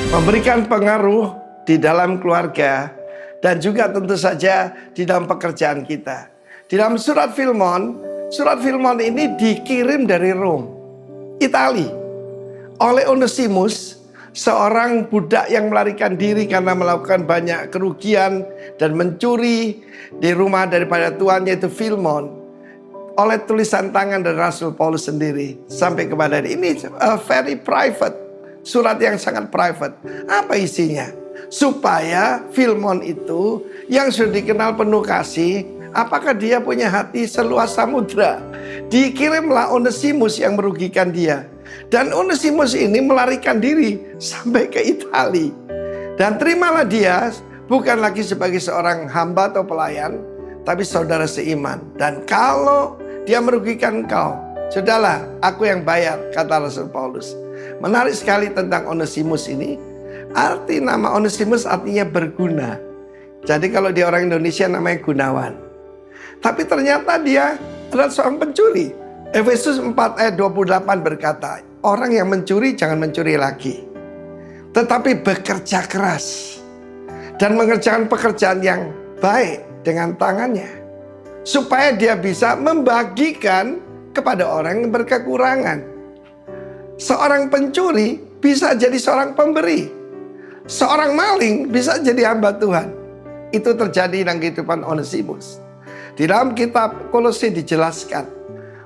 memberikan pengaruh di dalam keluarga dan juga tentu saja di dalam pekerjaan kita. Di dalam surat Filemon ini dikirim dari Rom, Itali, oleh Onesimus, seorang budak yang melarikan diri karena melakukan banyak kerugian dan mencuri di rumah daripada tuannya, itu Filemon. Oleh tulisan tangan dari Rasul Paulus sendiri sampai kepada ini very private, surat yang sangat private. Apa isinya? Supaya Filemon itu yang sudah dikenal penuh kasih, apakah dia punya hati seluas samudra? Dikirimlah Onesimus yang merugikan dia. Dan Onesimus ini melarikan diri sampai ke Itali. Dan terimalah dia bukan lagi sebagai seorang hamba atau pelayan, tapi saudara seiman. Dan kalau dia merugikan engkau, sudahlah, aku yang bayar, kata Rasul Paulus. Menarik sekali tentang Onesimus ini. Arti nama Onesimus artinya berguna. Jadi kalau dia orang Indonesia namanya Gunawan. Tapi ternyata dia adalah seorang pencuri. Efesus 4 ayat 28 berkata, orang yang mencuri jangan mencuri lagi, tetapi bekerja keras dan mengerjakan pekerjaan yang baik dengan tangannya, supaya dia bisa membagikan kepada orang yang berkekurangan. Seorang pencuri bisa jadi seorang pemberi. Seorang maling bisa jadi hamba Tuhan. Itu terjadi dalam kehidupan Onesimus. Di dalam kitab Kolose dijelaskan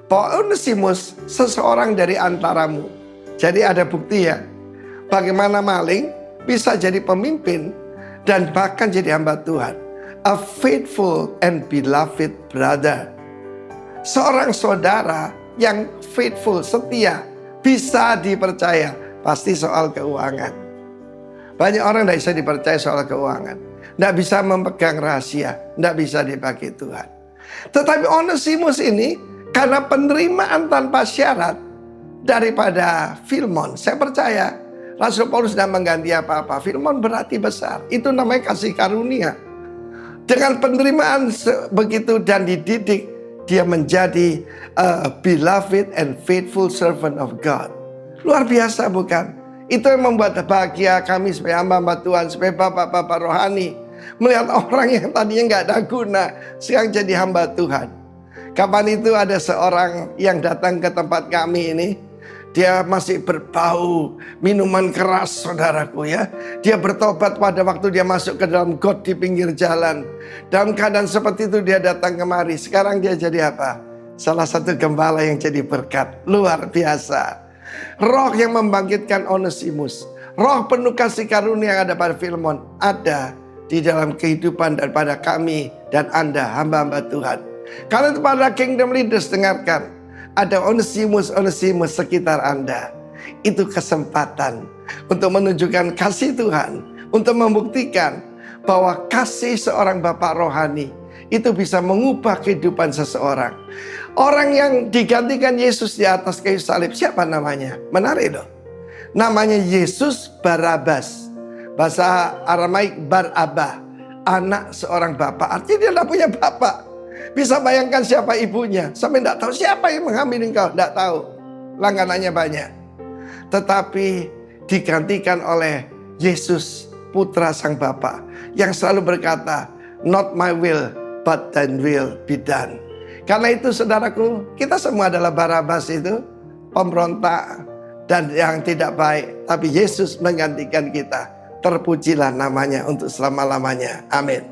bahwa Onesimus seseorang dari antaramu. Jadi ada bukti ya, bagaimana maling bisa jadi pemimpin dan bahkan jadi hamba Tuhan. A faithful and beloved brother. Seorang saudara yang faithful, setia, bisa dipercaya. Pasti soal keuangan. Banyak orang tidak bisa dipercaya soal keuangan. Tidak bisa memegang rahasia. Tidak bisa dipakai Tuhan. Tetapi Onesimus ini, karena penerimaan tanpa syarat daripada Filemon, saya percaya Rasul Paulus tidak mengganti apa-apa. Filemon berarti besar. Itu namanya kasih karunia. Dengan penerimaan begitu dan dididik, dia menjadi a beloved and faithful servant of God. Luar biasa bukan? Itu yang membuat bahagia kami sebagai hamba-hamba Tuhan, sebagai bapak-bapak rohani, melihat orang yang tadinya nggak ada guna sekarang jadi hamba Tuhan. Kapan itu ada seorang yang datang ke tempat kami ini, dia masih berbau minuman keras, saudaraku ya. Dia bertobat pada waktu dia masuk ke dalam got di pinggir jalan. Dalam keadaan seperti itu dia datang kemari. Sekarang dia jadi apa? Salah satu gembala yang jadi berkat. Luar biasa. Roh yang membangkitkan Onesimus, roh penuh kasih karunia yang ada pada Filemon, ada di dalam kehidupan daripada kami dan Anda, hamba-hamba Tuhan. Kalau para kingdom leaders dengarkan, ada Onesimus sekitar Anda. Itu kesempatan untuk menunjukkan kasih Tuhan, untuk membuktikan bahwa kasih seorang bapak rohani itu bisa mengubah kehidupan seseorang. Orang yang digantikan Yesus di atas kayu salib, siapa namanya? Menarik loh. Namanya Yesus Barabas. Bahasa Aramaik Barabah, anak seorang bapak. Artinya dia tidak punya bapak. Bisa bayangkan siapa ibunya. Sampai tidak tahu siapa yang menghamili engkau. Tidak tahu. Langganannya banyak. Tetapi digantikan oleh Yesus, putra sang Bapa, yang selalu berkata, not my will, but thine will be done. Karena itu saudaraku, kita semua adalah Barabas itu, pemberontak dan yang tidak baik. Tapi Yesus menggantikan kita. Terpujilah namanya untuk selama-lamanya. Amin.